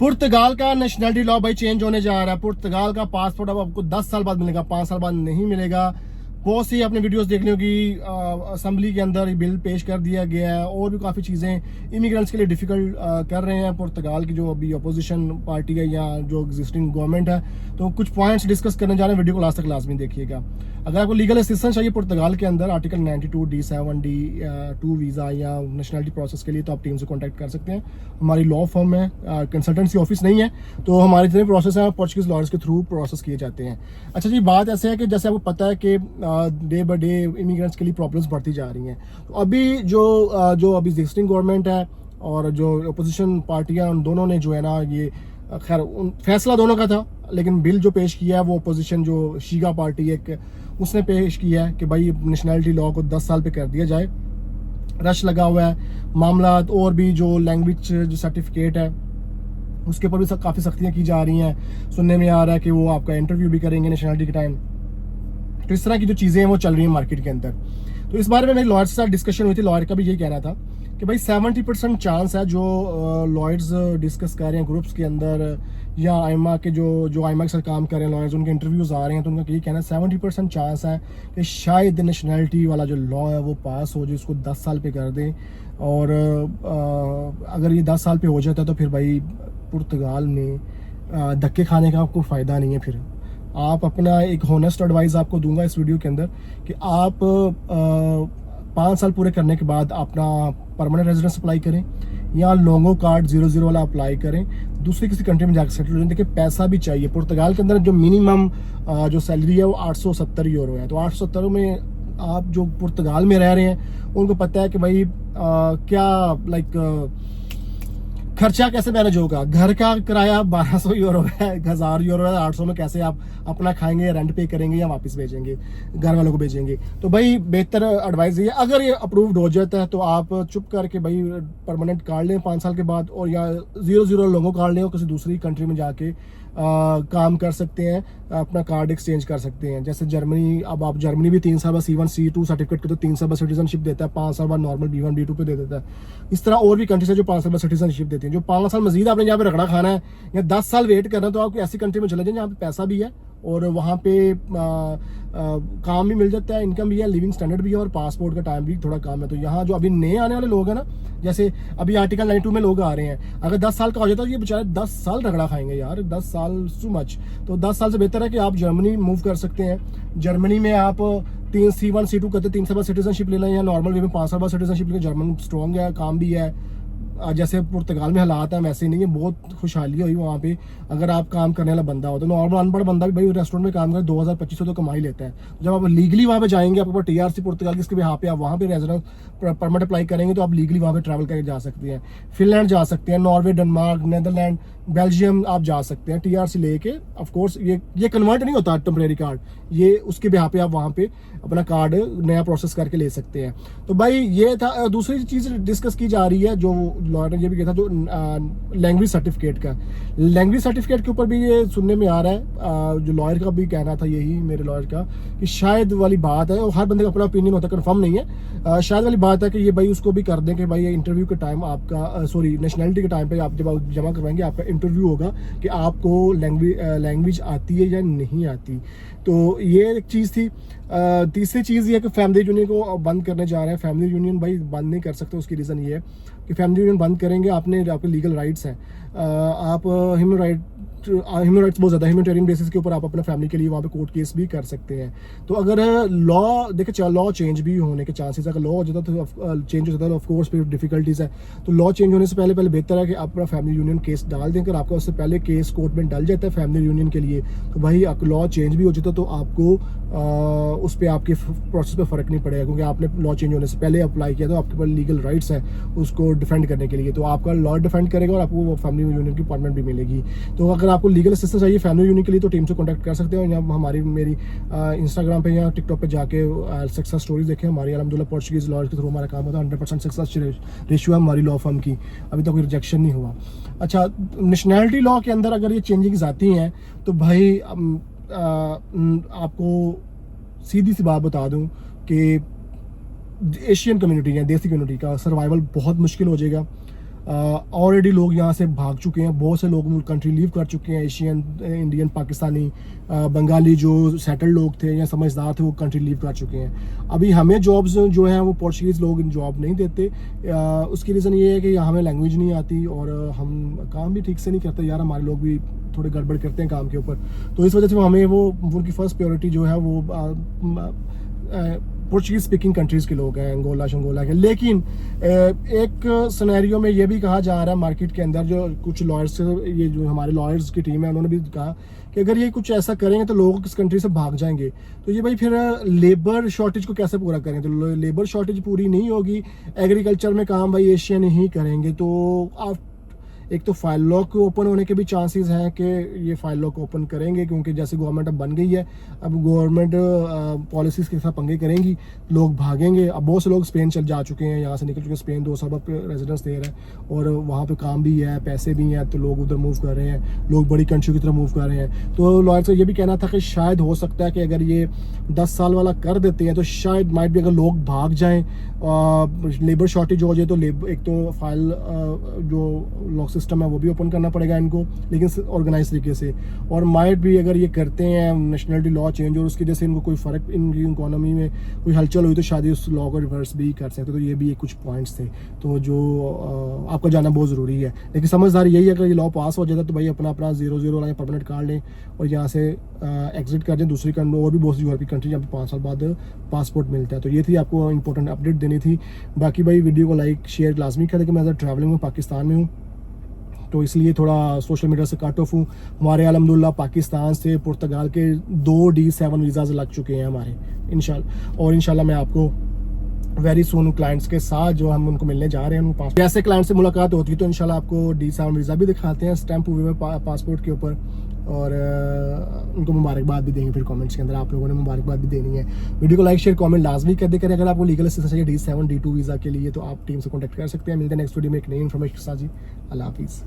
पुर्तगाल का nationality law भाई change होने जा रहा है। पुर्तगाल का पासपोर्ट अब आपको 10 साल बाद मिलेगा, 5 साल बाद नहीं मिलेगा। बहुत सी आपने वीडियोस देखनी होगी, असेंबली के अंदर बिल पेश कर दिया गया है और भी काफ़ी चीज़ें इमिग्रेंट्स के लिए डिफ़िकल्ट कर रहे हैं पुर्तगाल की जो अभी अपोजिशन पार्टी है या जो एग्जिस्टिंग गवर्नमेंट है। तो कुछ पॉइंट्स डिस्कस करने जा रहे हैं, वीडियो को लास्ट तक लाजमी देखिएगा। अगर आपको लीगल असिस्टेंस चाहिए पुर्तगाल के अंदर आर्टिकल 92 D7 D2 वीज़ा या नेशनलिटी प्रोसेस के लिए, तो आप टीम से कॉन्टैक्ट कर सकते हैं। हमारी लॉ फर्म है, कंसल्टेंसी ऑफिस नहीं है, तो हमारे जितने प्रोसेस हैं पोर्चुगीज लॉयर्स के थ्रू प्रोसेस किए जाते हैं। अच्छा जी, बात ऐसे है कि जैसे आपको पता है कि डे बाई डे इमिग्रेंट्स के लिए प्रॉब्लम्स बढ़ती जा रही हैं। तो अभी जो अभी एग्जिस्टिंग गवर्नमेंट है और जो अपोजिशन पार्टियां, उन दोनों ने जो है ना, ये खैर फैसला दोनों का था, लेकिन बिल जो पेश किया है वो अपोजिशन जो शीगा पार्टी है उसने पेश किया है कि भाई नेशनलिटी लॉ को 10 साल पे कर दिया जाए। रश लगा हुआ है मामला, और भी जो लैंग्वेज जो सर्टिफिकेट है उसके ऊपर भी काफ़ी सख्तियाँ की जा रही हैं। सुनने में आ रहा है कि वो आपका इंटरव्यू भी करेंगे नेशनलिटी के टाइम। तो इस तरह की जो चीज़ें हैं वो चल रही हैं मार्केट के अंदर। तो इस बारे में मेरी लॉयर के साथ डिस्कशन हुई थी। लॉयर का भी यही कहना था कि भाई 70% चांस है, जो लॉयर्स डिस्कस कर रहे हैं ग्रुप्स के अंदर या आइमा के जो आइमा के साथ काम कर रहे हैं लॉयर्स, उनके इंटरव्यूज़ आ रहे हैं, तो उनका यही कहना है 70% चांस है कि शायद नेशनलिटी वाला जो लॉ है वो पास हो जाए, उसको 10 साल पे कर दें। और अगर ये 10 साल पे हो जाता है तो फिर भाई पुर्तगाल में धक्के खाने का आपको फ़ायदा नहीं है। फिर आप अपना एक हॉनेस्ट एडवाइस आपको दूंगा इस वीडियो के अंदर कि आप 5 साल पूरे करने के बाद अपना परमानेंट रेजिडेंस अप्लाई करें या लोगो कार्ड 00 वाला अप्लाई करें, दूसरी किसी कंट्री में जाकर सेटल हो जाए। देखिए पैसा भी चाहिए। पुर्तगाल के अंदर जो मिनिमम जो सैलरी है वो 870 यूरो है। तो 870 में आप जो पुर्तगाल में रह रहे हैं उनको पता है कि भाई क्या खर्चा कैसे मैनेज होगा। घर का किराया 1200 यूरो है, 1000 यूरो है, 800 में कैसे आप अपना खाएंगे, रेंट पे करेंगे या वापस भेजेंगे, घर वालों को भेजेंगे। तो भाई बेहतर एडवाइस ये, अगर ये अप्रूव्ड हो जाता है तो आप चुप करके भाई परमानेंट कार्ड लें 5 साल के बाद, और या 00 लोगों कार्ड लें और किसी दूसरी कंट्री में जाके काम कर सकते हैं, अपना कार्ड एक्सचेंज कर सकते हैं। जैसे जर्मनी, अब आप जर्मनी भी 3 साल बाद C1 C2 सर्टिफिकेट को तो 3 साल बाद सिटीजनशिप देता है, 5 साल बाद नॉर्मल B1 B2 पे दे देता है। इस तरह और भी कंट्रीज है जो 5 साल बाद सिटीजनशिप देती हैं। जो 5 साल मजीद आपने जहाँ पे रगड़ा खाना है या 10 साल वेट करना है, तो आप ऐसी कंट्री में चले जाएं जहाँ पे पैसा भी है और वहाँ पे काम भी मिल जाता है, इनकम भी है, लिविंग स्टैंडर्ड भी है और पासपोर्ट का टाइम भी थोड़ा कम है। तो यहाँ जो अभी नए आने वाले लोग हैं ना, जैसे अभी आर्टिकल 92 में लोग आ रहे हैं, अगर 10 साल का हो जाता है ये बेचारे 10 साल रगड़ा खाएंगे यार, 10 साल टू मच। तो 10 साल से बेहतर है कि आप जर्मनी मूव कर सकते हैं। जर्मनी में आप 3 C1 C2 करते 3 साल बाद सिटीजनशिप ले लें या नॉर्मल वे में 5 साल बाद सिटीजनशिप ले लें। जर्मन स्ट्रॉन्ग है, काम भी है। जैसे पुर्तगाल में हालात हैं वैसे नहीं है, बहुत खुशहाली हुई वहाँ पे। अगर आप काम करने वाला बंदा हो तो नॉर्मल अनपढ़ बंदा भी भाई रेस्टोरेंट में काम करे 2000-2500 तो कमा ही लेता है। जब आप लीगली वहाँ पे जाएंगे, आपके पास TRC पुर्तगाल की, इसके भी पे आप वहाँ पे रेजिडेंस परमिट अप्लाई करेंगे तो आप लीगली वहाँ पे ट्रैवल करके जा सकते हैं। फिनलैंड जा सकते हैं, नॉर्वे, डेनमार्क, नीदरलैंड, बेल्जियम आप जा सकते हैं TRC लेके। ऑफ कोर्स ये कन्वर्ट नहीं होता टेम्परेरी कार्ड, ये उसके भी पे आप वहाँ पे अपना कार्ड नया प्रोसेस करके ले सकते हैं। तो भाई ये था। दूसरी चीज़ डिस्कस की जा रही है, जो लॉयर ने ये भी कहा था, जो लैंग्वेज सर्टिफिकेट का, लैंग्वेज सर्टिफिकेट के ऊपर भी ये सुनने में आ रहा है, जो लॉयर का भी कहना था यही, मेरे लॉयर का, कि शायद वाली बात है, और हर बंदे का अपना ओपिनियन होता है, कंफर्म नहीं है, शायद वाली बात है कि ये भाई उसको भी कर दें कि भाई इंटरव्यू के टाइम आपका नेशनलिटी के टाइम पे आप जब जमा करवाएंगे आपका इंटरव्यू होगा कि आपको लैंग्वेज आती है या नहीं आती। तो ये एक चीज़ थी। तीसरी चीज़ ये है कि फैमिली यूनियन को बंद करने जा रहे हैं। फैमिली यूनियन भाई बंद नहीं कर सकते, उसकी रीज़न ये है कि फैमिली यूनियन बंद करेंगे, आपके लीगल राइट्स हैं, आप ह्यूमन राइट्स बहुत ज़्यादा ह्यूमैनिटेरियन बेसिस के ऊपर आप अपने फैमिली के लिए वहाँ पे कोर्ट केस भी कर सकते हैं। तो अगर लॉ देखिए, लॉ चेंज भी होने के चांसेस, अगर लॉ हो जाता तो चेंज हो जाता है, ऑफकोर्स फिर डिफिकल्टीज है। तो लॉ चेंज होने से पहले बेहतर है कि आप अपना फैमिली यूनियन केस डाल दें। अगर आपका उससे पहले केस कोर्ट में डल जाता है फैमिली यूनियन के लिए, तो भाई लॉ चेंज भी हो जाता तो आपको उस पर आपके प्रोसेस पे फ़र्क नहीं पड़ेगा, क्योंकि आपने लॉ चेंज होने से पहले अप्लाई किया, तो आपके पास लीगल राइट्स हैं उसको डिफेंड करने के लिए। तो आपका लॉ डिफेंड करेगा और आपको फैमिली यूनियन की अपॉइंटमेंट भी मिलेगी। तो अगर आपको लीगल असिस्टेंस चाहिए फैमिली यूनियन के लिए तो टीम से कॉन्टैक्ट कर सकते हो, या मेरी इंस्टाग्राम पे या टिकटॉक पे जाके सक्सेस स्टोरीज देखें। हमारी अलहमदुलिल्लाह पोर्चुगीज लॉ के थ्रू हमारा काम होता है, 100% सक्सेस रेशियो है हमारी लॉ फर्म की, अभी तक कोई रिजेक्शन नहीं हुआ। अच्छा, नेशनलिटी लॉ के अंदर अगर ये चेंजिंग्स आती हैं तो भाई आपको सीधी सी बात बता दूं कि एशियन कम्युनिटी या देसी कम्युनिटी का सर्वाइवल बहुत मुश्किल हो जाएगा। ऑलरेडी लोग यहाँ से भाग चुके हैं, बहुत से लोग कंट्री लीव कर चुके हैं, एशियन, इंडियन, पाकिस्तानी, बंगाली जो सेटल्ड लोग थे या समझदार थे वो कंट्री लीव कर चुके हैं। अभी हमें जॉब्स जो हैं वो पोर्चुगीज़ लोग जॉब नहीं देते। उसकी रीज़न ये है कि यहाँ हमें लैंग्वेज नहीं आती और हम काम भी ठीक से नहीं करते यार, हमारे लोग भी थोड़े गड़बड़ करते हैं काम के ऊपर। तो इस वजह से हमें वो उनकी फ़र्स्ट प्रायोरिटी जो है वो पोर्चुगीज स्पीकिंग कंट्रीज़ के लोग हैं, अंगोला शंगोला के। लेकिन एक सिनेरियो में ये भी कहा जा रहा है मार्केट के अंदर, जो कुछ लॉयर्स, ये जो हमारे लॉयर्स की टीम है उन्होंने भी कहा कि अगर ये कुछ ऐसा करेंगे तो लोग इस कंट्री से भाग जाएंगे। तो ये भाई फिर लेबर शॉर्टेज को कैसे पूरा करेंगे? तो लेबर शॉर्टेज पूरी नहीं होगी, एग्रीकल्चर में काम भाई एशियन ही करेंगे। तो आप एक तो फाइल लॉक ओपन होने के भी चांसेस हैं कि ये फाइल लॉक ओपन करेंगे, क्योंकि जैसे गवर्नमेंट अब बन गई है, अब गवर्नमेंट पॉलिसीज़ के साथ पंगे करेंगी, लोग भागेंगे। अब बहुत से लोग स्पेन चल जा चुके हैं, यहाँ से निकल चुके हैं, स्पेन 2 साल पे रेजिडेंस दे रहा है और वहाँ पे काम भी है, पैसे भी हैं, तो लोग उधर मूव कर रहे हैं, लोग बड़ी कंट्री की तरफ मूव कर रहे हैं। तो लॉयर्स का ये भी कहना था कि शायद हो सकता है कि अगर ये 10 साल वाला कर देते हैं तो शायद माइट भी अगर लोग भाग जाएँ, लेबर शॉर्टेज हो जाए, तो एक तो फाइल जो लॉक सिस्टम है वो भी ओपन करना पड़ेगा इनको, लेकिन ऑर्गेनाइज तरीके से। और माइट भी अगर ये करते हैं नेशनलिटी लॉ चेंज और उसकी वजह से इनको कोई फ़र्क, इनकी इकोनॉमी में कोई हलचल हुई, तो शायद उस लॉ को रिवर्स भी कर सकते। तो ये भी कुछ पॉइंट्स थे तो जो आपका जाना बहुत ज़रूरी है। लेकिन समझदारी यही है कि ये लॉ पास हो जाता तो भाई अपना 0-0 वाला परमानेंट कार्ड लें और यहाँ से एग्जिट कर दें दूसरी कंट्री। और भी बहुत सी यूरोपीय कंट्री जहाँ पे 5 साल बाद पासपोर्ट मिलता है। तो ये थी आपको इंपॉर्टेंट अपडेट देनी थी। बाकी भाई वीडियो को लाइक शेयर लाजमी करें कि मैं अगर ट्रैवलिंग में पाकिस्तान में हूँ तो इसलिए थोड़ा सोशल मीडिया से कट ऑफ हूँ। हमारे अल्हम्दुलिल्लाह पाकिस्तान से पुर्तगाल के 2 D7 वीज़ाज़ लग चुके हैं हमारे इंशाल्लाह मैं आपको वेरी सून क्लाइंट्स के साथ जो हम उनको मिलने जा रहे हैं, उनको जैसे क्लाइंट से मुलाकात होती है तो इंशाल्लाह आपको D7 वीज़ा भी दिखाते हैं स्टैंप हुए में पासपोर्ट के ऊपर, और उनको मुबारकबाद भी देंगे। फिर कमेंट्स के अंदर आप लोगों ने मुबारकबाद भी देनी है। वीडियो को लाइक शेयर कमेंट लाजमी कर दे करें। अगर आपको लीगल असिस्टेंस चाहिए D7 D2 वीज़ा के लिए तो आप टीम से कॉन्टैक्ट कर सकते हैं। मिलते हैं नेक्स्ट वीडियो में एक नई इन्फॉर्मेशन के साथ जी। अल्लाह हाफिज़।